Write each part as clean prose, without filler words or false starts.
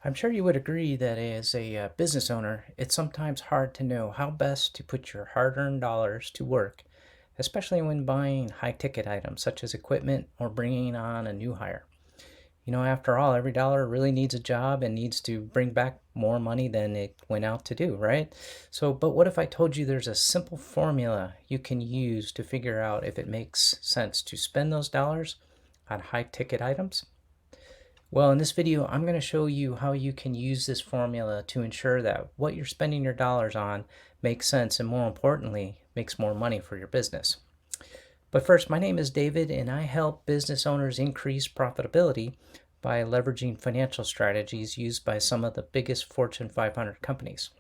I'm sure you would agree that as a business owner, it's sometimes hard to know how best to put your hard earned dollars to work, especially when buying high ticket items such as equipment or bringing on a new hire. After all, every dollar really needs a job and needs to bring back more money than it went out to do, right? But what if I told you there's a simple formula you can use to figure out if it makes sense to spend those dollars on high ticket items? Well, in this video, I'm going to show you how you can use this formula to ensure that what you're spending your dollars on makes sense and, more importantly, makes more money for your business. But first, my name is David, and I help business owners increase profitability by leveraging financial strategies used by some of the biggest Fortune 500 companies.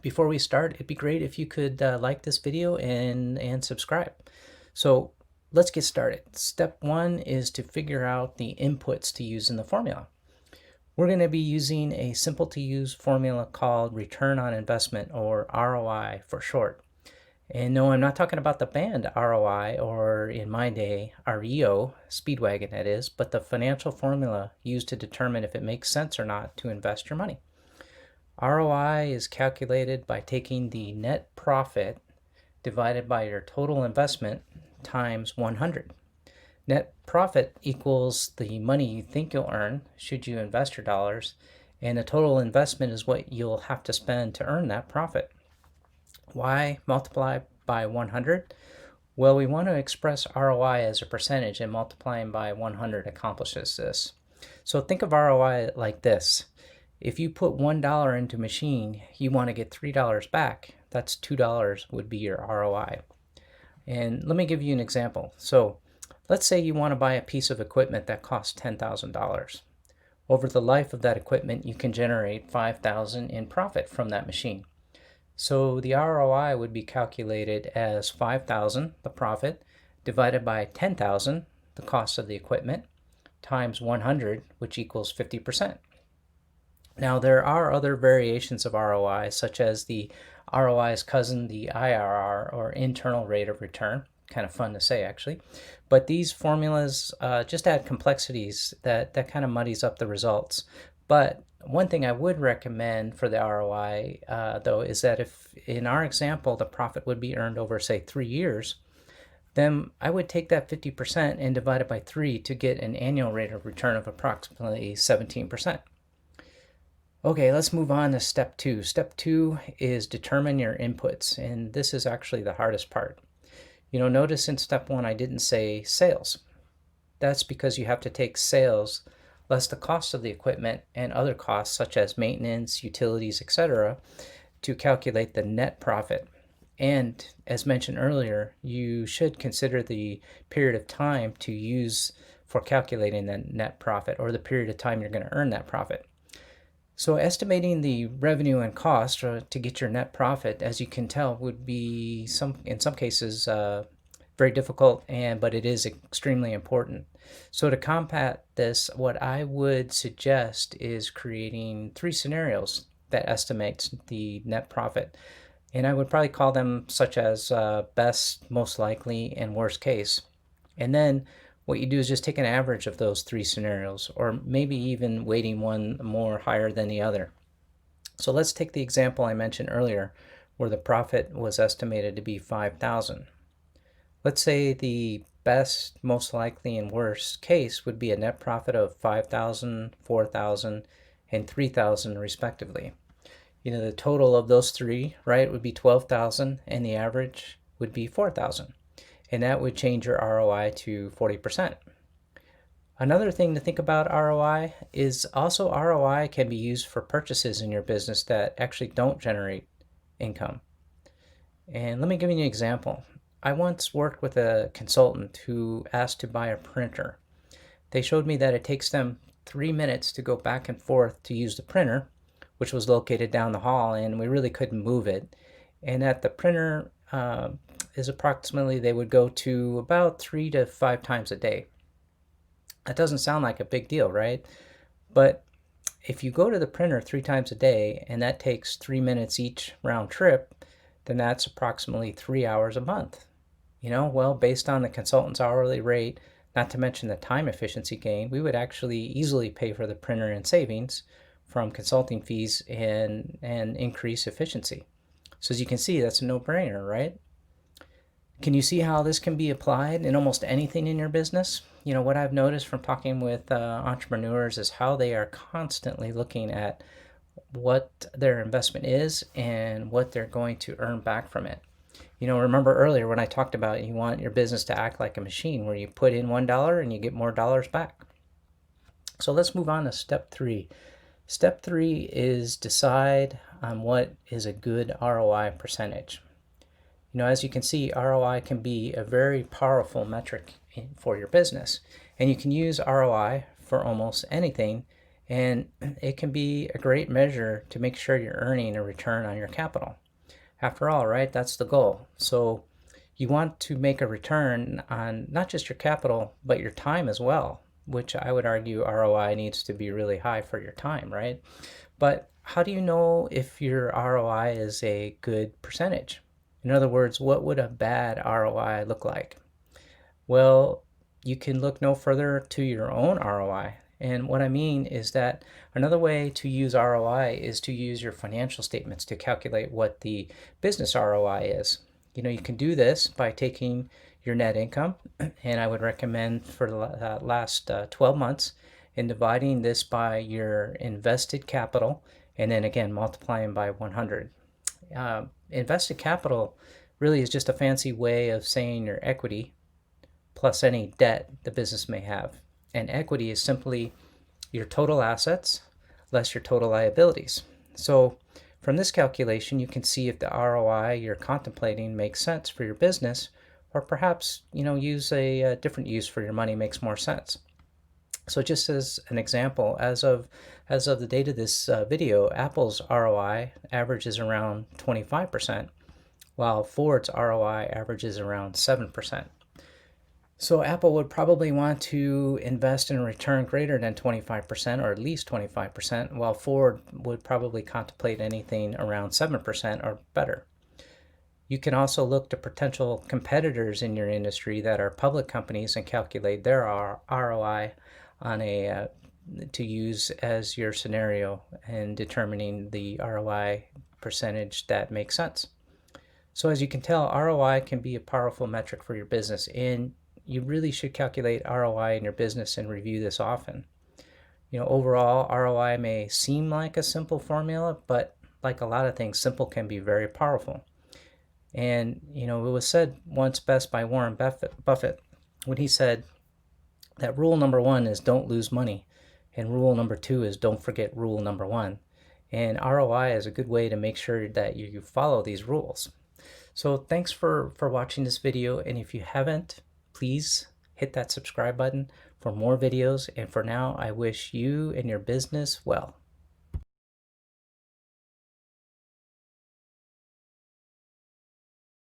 Before we start, it'd be great if you could like this video and subscribe. So let's get started. Step one is to figure out the inputs to use in the formula. We're going to be using a simple to use formula called return on investment, or ROI for short. And no, I'm not talking about the band ROI, or in my day, REO, Speedwagon that is, but the financial formula used to determine if it makes sense or not to invest your money. ROI is calculated by taking the net profit divided by your total investment times 100. Net profit equals the money you think you'll earn should you invest your dollars, and the total investment is what you'll have to spend to earn that profit. Why multiply by 100? Well, we want to express ROI as a percentage, and multiplying by 100 accomplishes this. So think of ROI like this. If you put $1 into a machine, you want to get $3 back. That's $2 would be your ROI. And let me give you an example. So let's say you want to buy a piece of equipment that costs $10,000. Over the life of that equipment, you can generate $5,000 in profit from that machine. So the ROI would be calculated as $5,000, the profit, divided by $10,000, the cost of the equipment, times 100, which equals 50%. Now, there are other variations of ROI, such as the ROI's cousin, the IRR, or internal rate of return. Kind of fun to say, actually. But these formulas just add complexities that kind of muddies up the results. But one thing I would recommend for the ROI, though, is that if in our example, the profit would be earned over, say, 3 years, then I would take that 50% and divide it by 3 to get an annual rate of return of approximately 17%. Okay, let's move on to step two. Step two is determine your inputs, and this is actually the hardest part. Notice in step one, I didn't say sales. That's because you have to take sales less the cost of the equipment and other costs such as maintenance, utilities, etc., to calculate the net profit. And as mentioned earlier, you should consider the period of time to use for calculating the net profit, or the period of time you're going to earn that profit. So estimating the revenue and cost to get your net profit, as you can tell, would be in some cases very difficult, but it is extremely important. So to combat this, what I would suggest is creating 3 scenarios that estimates the net profit. And I would probably call them such as best, most likely, and worst case. And then what you do is just take an average of those 3 scenarios, or maybe even weighting one more higher than the other. So let's take the example I mentioned earlier, where the profit was estimated to be $5,000. Let's say the best, most likely, and worst case would be a net profit of $5,000, $4,000, and $3,000 respectively. The total of those 3, right, would be $12,000, and the average would be $4,000. And that would change your ROI to 40%. Another thing to think about ROI is also ROI can be used for purchases in your business that actually don't generate income. And let me give you an example. I once worked with a consultant who asked to buy a printer. They showed me that it takes them 3 minutes to go back and forth to use the printer, which was located down the hall, and we really couldn't move it. And at the printer is approximately, they would go to about 3 to 5 times a day. That doesn't sound like a big deal, right? But if you go to the printer 3 times a day, and that takes 3 minutes each round trip, then that's approximately 3 hours a month. Well, based on the consultant's hourly rate, not to mention the time efficiency gain, we would actually easily pay for the printer in savings from consulting fees and increase efficiency. So as you can see, that's a no-brainer, right? Can you see how this can be applied in almost anything in your business? You know, what I've noticed from talking with entrepreneurs is how they are constantly looking at what their investment is and what they're going to earn back from it. You know, remember earlier when I talked about you want your business to act like a machine where you put in $1 and you get more dollars back. So let's move on to step 3. Step 3 is decide on what is a good ROI percentage. You know, as you can see, ROI can be a very powerful metric for your business, and you can use ROI for almost anything, and it can be a great measure to make sure you're earning a return on your capital. After all, right, that's the goal. So you want to make a return on not just your capital, but your time as well, which I would argue ROI needs to be really high for your time, right? But how do you know if your ROI is a good percentage? In other words, what would a bad ROI look like? Well, you can look no further to your own ROI. And what I mean is that another way to use ROI is to use your financial statements to calculate what the business ROI is. You know, you can do this by taking your net income, and I would recommend for the last 12 months, and dividing this by your invested capital, and then again multiplying by 100. Invested capital really is just a fancy way of saying your equity plus any debt the business may have. And equity is simply your total assets less your total liabilities. So from this calculation, you can see if the ROI you're contemplating makes sense for your business, or perhaps, you know, use a different use for your money makes more sense. So just as an example, as of the date of this video, Apple's ROI averages around 25%, while Ford's ROI averages around 7%. So Apple would probably want to invest in a return greater than 25%, or at least 25%, while Ford would probably contemplate anything around 7% or better. You can also look to potential competitors in your industry that are public companies and calculate their ROI on to use as your scenario in determining the ROI percentage that makes sense. So as you can tell, ROI can be a powerful metric for your business, and you really should calculate ROI in your business and review this often. You know, overall, ROI may seem like a simple formula, but like a lot of things, simple can be very powerful. And, you know, it was said once best by Warren Buffett when he said that rule number 1 is don't lose money, and rule number 2 is don't forget rule number 1. And ROI is a good way to make sure that you follow these rules. So thanks for watching this video, and if you haven't, please hit that subscribe button for more videos. And for now, I wish you and your business well.